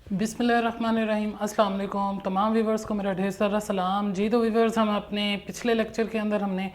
बिस्मिल्लाहिर्रहमानिर्रहीम। अस्सलाम वालेकुम तमाम व्यूवर्स को मेरा ढेर सारा सलाम जी। तो व्यूवर्स, हम अपने पिछले लेक्चर के अंदर हमने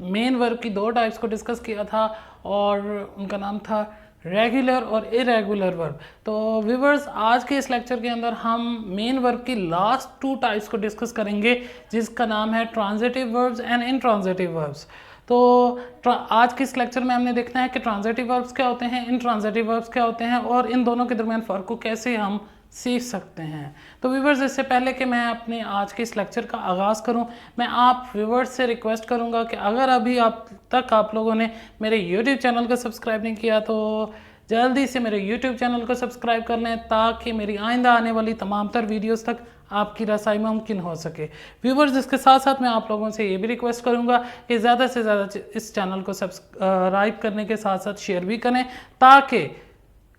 मेन वर्ब की दो टाइप्स को डिस्कस किया था और उनका नाम था रेगुलर और इरेगुलर वर्ब। तो व्यूवर्स, आज के इस लेक्चर के अंदर हम मेन वर्ब की लास्ट टू टाइप्स को डिस्कस करेंगे, जिसका नाम है transitive verbs and intransitive verbs. तो आज के इस लेक्चर में हमने देखना है कि ट्रांजिटिव वर्ब्स क्या होते हैं, इनट्रांजिटिव वर्ब्स क्या होते हैं और इन दोनों के दरमियान फ़र्क को कैसे हम सीख सकते हैं। तो व्यूवर्स, इससे पहले कि मैं अपने आज के इस लेक्चर का आगाज़ करूं, मैं आप व्यूवर्स से रिक्वेस्ट करूंगा कि अगर अभी आप लोगों ने मेरे यूट्यूब चैनल को सब्सक्राइब नहीं किया तो जल्दी से मेरे यूट्यूब चैनल को सब्सक्राइब कर लें, ताकि मेरी आइंदा आने वाली तमाम तर वीडियोज़ तक आपकी रसाई मुमकिन हो सके। व्यूवर्स, इसके साथ साथ मैं आप लोगों से ये भी रिक्वेस्ट करूंगा कि ज़्यादा से ज़्यादा इस चैनल को सब्सक्राइब करने के साथ साथ शेयर भी करें, ताकि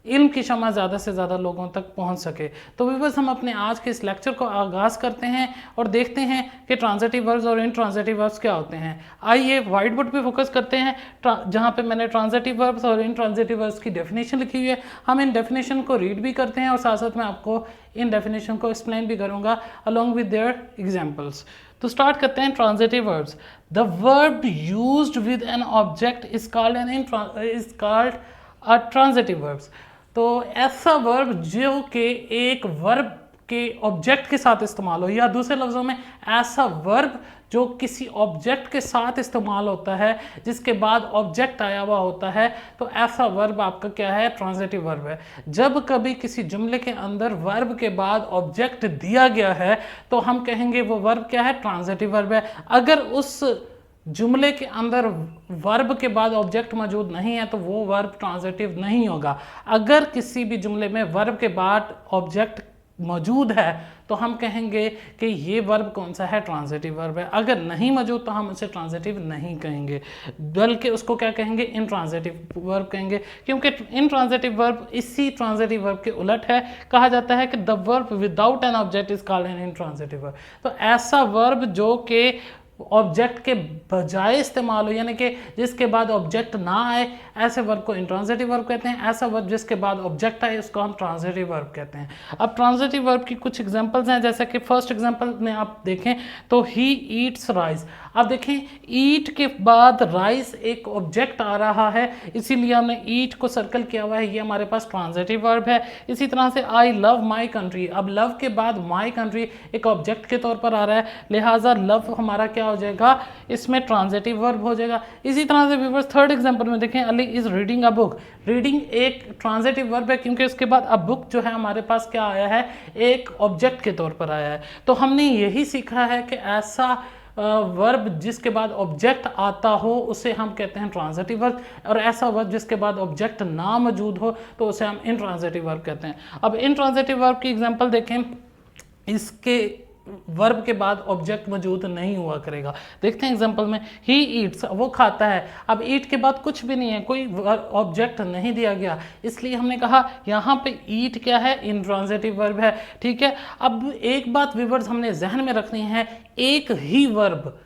इल्म की शमा ज़्यादा से ज़्यादा लोगों तक पहुंच सके। तो व्यूवर्स, हम अपने आज के इस लेक्चर को आगाज़ करते हैं और देखते हैं कि ट्रांजिटिव वर्ब्स और इनट्रांजिटिव वर्ब्स क्या होते हैं। आइए व्हाइट बोर्ड पे फोकस करते हैं, जहां पे मैंने ट्रांजिटिव वर्ब्स और इनट्रांजिटिव वर्ब्स की डेफिनेशन लिखी हुई है। हम इन डेफिनेशन को रीड भी करते हैं और साथ साथ मैं आपको इन डेफिनेशन को एक्सप्लेन भी करूँगा अलॉन्ग विद देयर एग्जाम्पल्स। तो स्टार्ट करते हैं transitive verbs. The verb used with an object is called a transitive verbs. तो ऐसा वर्ब जो कि एक वर्ब के ऑब्जेक्ट के साथ इस्तेमाल हो, या दूसरे लफ्ज़ों में ऐसा वर्ब जो किसी ऑब्जेक्ट के साथ इस्तेमाल होता है, जिसके बाद ऑब्जेक्ट आया हुआ होता है, तो ऐसा वर्ब आपका क्या है, ट्रांजिटिव वर्ब है। जब कभी किसी जुमले के अंदर वर्ब के बाद ऑब्जेक्ट दिया गया है तो हम कहेंगे वो वर्ब क्या है, ट्रांजिटिव वर्ब है। अगर उस जुमले के अंदर वर्ब के बाद ऑब्जेक्ट मौजूद नहीं है तो वो वर्ब ट्रांजिटिव नहीं होगा। अगर किसी भी जुमले में वर्ब के बाद ऑब्जेक्ट मौजूद है तो हम कहेंगे कि ये वर्ब कौन सा है, ट्रांजिटिव वर्ब है। अगर नहीं मौजूद तो हम उसे ट्रांजिटिव नहीं कहेंगे, बल्कि उसको क्या कहेंगे, इनट्रांजिटिव वर्ब कहेंगे, क्योंकि इनट्रांजिटिव वर्ब इसी ट्रांजिटिव वर्ब के उलट है। कहा जाता है कि the verb without an object is called an intransitive verb. तो ऐसा वर्ब जो कि ऑब्जेक्ट के बजाय इस्तेमाल हो, यानी कि जिसके बाद ऑब्जेक्ट ना आए, ऐसे वर्ब को इंट्रांजिटिव वर्ब कहते हैं। ऐसा वर्ब जिसके बाद ऑब्जेक्ट आए उसको हम ट्रांजिटिव वर्ब कहते हैं। अब ट्रांजिटिव वर्ब की कुछ एग्जांपल्स हैं, जैसे कि फर्स्ट एग्जांपल में आप देखें तो ही ईट्स राइस। अब देखें, ईट के बाद राइस एक ऑब्जेक्ट आ रहा है, इसीलिए हमने ईट को सर्कल किया हुआ है, ये हमारे पास ट्रांजिटिव वर्ब है। इसी तरह से आई लव माई कंट्री, अब लव के बाद माई कंट्री एक ऑब्जेक्ट के तौर पर आ रहा है, लिहाजा लव हमारा क्या हो जाएगा, इसमें ट्रांजिटिव वर्ब हो जाएगा। इसी तरह से व्यूअर्स, थर्ड एग्जांपल में देखें, Ali is reading a book. Reading एक ट्रांजिटिव वर्ब है, क्योंकि उसके बाद अ बुक जो है हमारे पास क्या आया है, एक ऑब्जेक्ट के तौर पर आया है। तो हमने यही सीखा है कि ऐसा वर्ब जिसके बाद ऑब्जेक्ट आता हो उसे हम कहते हैं ट्रांजिटिव वर्ब, और ऐसा वर्ब जिसके बाद ऑब्जेक्ट ना मौजूद हो तो उसे हम इनट्रांजिटिव वर्ब कहते हैं। अब इनट्रांजिटिव वर्ब की एग्जांपल देखें, इसके वर्ब के बाद ऑब्जेक्ट मौजूद नहीं हुआ करेगा। देखते हैं एग्जांपल में, ही ईट्स, वो खाता है। अब ईट के बाद कुछ भी नहीं है, कोई ऑब्जेक्ट नहीं दिया गया, इसलिए हमने कहा यहाँ पे ईट क्या है, इनट्रांजिटिव वर्ब है। ठीक है, अब एक बात व्यूअर्स हमने जहन में रखनी है, एक ही वर्ब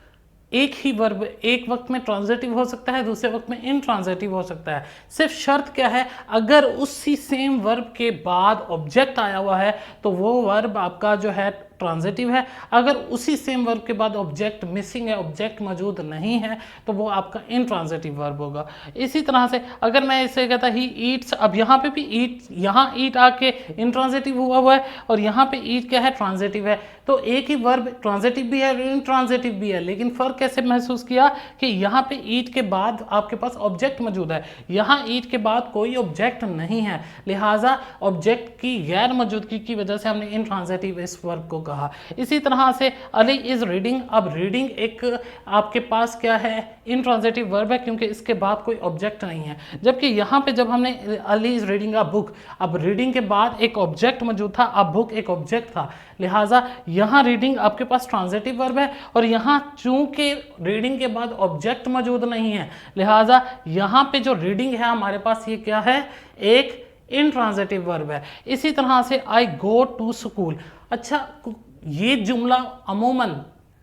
एक वक्त में ट्रांजिटिव हो सकता है, दूसरे वक्त में इनट्रांजिटिव हो सकता है। सिर्फ शर्त क्या है, अगर उसी सेम वर्ब के बाद ऑब्जेक्ट आया हुआ है तो वो वर्ब आपका जो है ट्रांजिटिव है। अगर उसी सेम वर्ब के बाद ऑब्जेक्ट मिसिंग है, ऑब्जेक्ट मौजूद नहीं है, तो वो आपका इनट्रांजिटिव वर्ब होगा। इसी तरह से अगर मैं इसे कहता ही ईट्स, अब यहाँ पे भी ईट, यहाँ ईट आके इनट्रांजिटिव हुआ है और यहाँ पे ईट क्या है, ट्रांजिटिव है। तो एक ही वर्ब ट्रांजिटिव भी है और इनट्रांजिटिव भी है, लेकिन फ़र्क कैसे महसूस किया कि यहाँ पे ईट के बाद आपके पास ऑब्जेक्ट मौजूद है, यहाँ ईट के बाद कोई ऑब्जेक्ट नहीं है, लिहाजा ऑब्जेक्ट की गैर मौजूदगी की वजह से हमने इनट्रांजिटिव इस वर्ब को कहा। इसी तरह से अली इज रीडिंग, अब रीडिंग एक आपके पास क्या है, इनट्रांजिटिव वर्ब है, क्योंकि इसके बाद कोई ऑब्जेक्ट नहीं है। जबकि यहाँ पे जब हमने Ali is reading a book, अब रीडिंग के बाद एक ऑब्जेक्ट मौजूद था, अब बुक एक ऑब्जेक्ट था, लिहाजा यहाँ रीडिंग आपके पास ट्रांजिटिव वर्ब है, और यहाँ चूंकि रीडिंग के बाद ऑब्जेक्ट मौजूद नहीं है, लिहाजा यहाँ पे जो रीडिंग है हमारे पास ये क्या है, एक इनट्रांजिटिव वर्ब है। इसी तरह से आई गो टू स्कूल, अच्छा ये जुमला अमूमन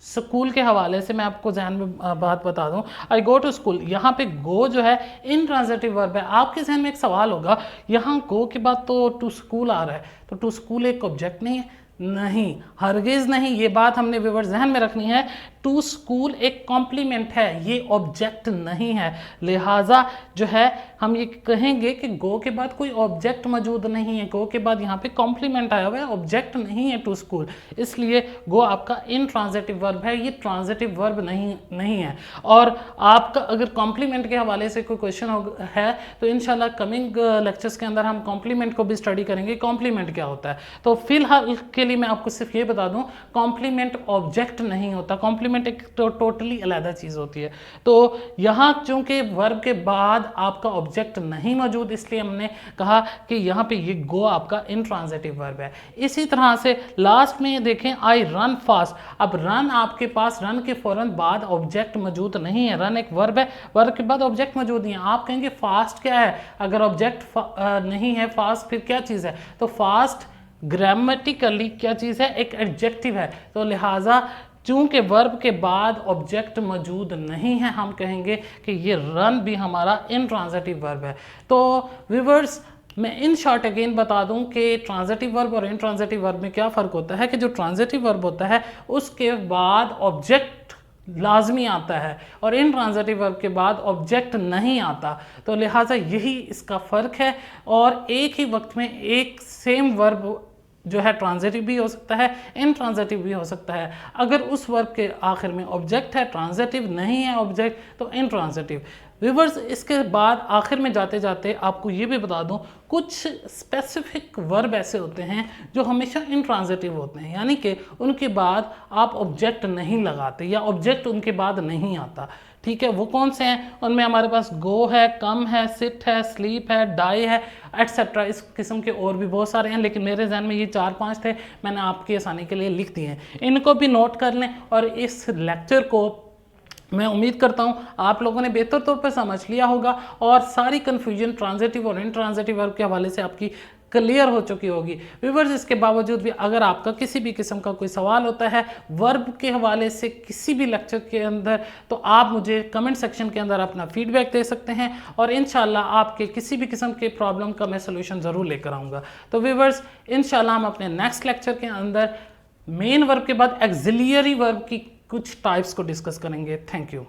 स्कूल के हवाले से मैं आपको जहन में बात बता दूं, आई गो टू स्कूल, यहाँ पे गो जो है इंट्रांजिटिव वर्ब है। आपके जहन में एक सवाल होगा, यहाँ गो के बाद तो टू स्कूल आ रहा है, तो टू स्कूल एक ऑब्जेक्ट नहीं है? नहीं, हरगिज़ नहीं, ये बात हमने व्यूअर्स जहन में रखनी है। टू स्कूल एक कॉम्प्लीमेंट है, ये ऑब्जेक्ट नहीं है। लिहाजा जो है हम ये कहेंगे कि गो के बाद कोई ऑब्जेक्ट मौजूद नहीं है, गो के बाद यहाँ पे कॉम्प्लीमेंट आया हुआ है, ऑब्जेक्ट नहीं है टू स्कूल, इसलिए गो आपका इनट्रांजिटिव वर्ब है, ये ट्रांजिटिव वर्ब नहीं है। और आपका अगर कॉम्प्लीमेंट के हवाले से कोई क्वेश्चन है तो इंशाल्लाह कमिंग लेक्चर्स के अंदर हम कॉम्प्लीमेंट को भी स्टडी करेंगे, कॉम्प्लीमेंट क्या होता है। तो फिलहाल के लिए मैं आपको सिर्फ ये बता दूं, कॉम्प्लीमेंट ऑब्जेक्ट नहीं होता, कॉम्प्लीमेंट एक टोटली अलग चीज़ होती है। तो यहाँ चूंकि वर्ब के बाद आपका ऑब्जेक्ट नहीं मौजूद, इसलिए हमने कहा कि यहाँ पे ये गो आपका इनट्रांजिटिव वर्ब है। इसी तरह से लास्ट में देखें, आई रन फास्ट। अब रन आपके पास, रन के फौरन बाद ऑब्जेक्ट मौजूद नहीं है, रन एक वर्ब है, वर्ब के बाद ऑब्जेक्ट मौजूद नहीं है। आप कहेंगे फास्ट क्या है, अगर ऑब्जेक्ट नहीं है फास्ट फिर क्या चीज़ है? तो फास्ट ग्रामेटिकली क्या चीज़ है? एक एडजेक्टिव है। तो लिहाजा चूंकि वर्ब के बाद ऑब्जेक्ट मौजूद नहीं है, हम कहेंगे कि ये रन भी हमारा इनट्रांजिटिव वर्ब है। तो व्यूअर्स, मैं इन शॉर्ट अगेन बता दूं कि ट्रांजिटिव वर्ब और इनट्रांजिटिव वर्ब में क्या फ़र्क होता है, कि जो ट्रांजिटिव वर्ब होता है उसके बाद ऑब्जेक्ट लाजमी आता है और इनट्रांजिटिव वर्ब के बाद ऑब्जेक्ट नहीं आता। तो लिहाजा यही इसका फ़र्क है। और एक ही वक्त में एक सेम वर्ब जो है ट्रांजिटिव भी हो सकता है, इनट्रांजिटिव भी हो सकता है। अगर उस वर्ब के आखिर में ऑब्जेक्ट है, ट्रांजिटिव नहीं है ऑब्जेक्ट, तो इनट्रांजिटिव। व्यूअर्स, इसके बाद आखिर में जाते जाते आपको ये भी बता दूं, कुछ स्पेसिफिक वर्ब ऐसे होते हैं जो हमेशा इनट्रांजिटिव होते हैं, यानी कि उनके बाद आप ऑब्जेक्ट नहीं लगाते या ऑब्जेक्ट उनके बाद नहीं आता। ठीक है, वो कौन से हैं? उनमें हमारे पास गो है, कम है, सिट है, स्लीप है, डाई है, एटसेट्रा। इस किस्म के और भी बहुत सारे हैं, लेकिन मेरे जहन में ये 4-5 थे, मैंने आपकी आसानी के लिए लिख दिए हैं। इनको भी नोट कर लें और इस लेक्चर को मैं उम्मीद करता हूँ आप लोगों ने बेहतर तौर पर समझ लिया होगा और सारी कन्फ्यूजन ट्रांजिटिव और इनट्रांजिटिव वर्ब के हवाले से आपकी क्लियर हो चुकी होगी। व्यूअर्स, इसके बावजूद भी अगर आपका किसी भी किस्म का कोई सवाल होता है वर्ब के हवाले से किसी भी लेक्चर के अंदर, तो आप मुझे कमेंट सेक्शन के अंदर अपना फीडबैक दे सकते हैं और इंशाल्लाह आपके किसी भी किस्म के प्रॉब्लम का मैं सलूशन ज़रूर लेकर आऊँगा। तो व्यूअर्स, इंशाल्लाह हम अपने नेक्स्ट लेक्चर के अंदर मेन वर्ब के बाद एक्सिलियरी वर्ब की कुछ टाइप्स को डिस्कस करेंगे। Thank you.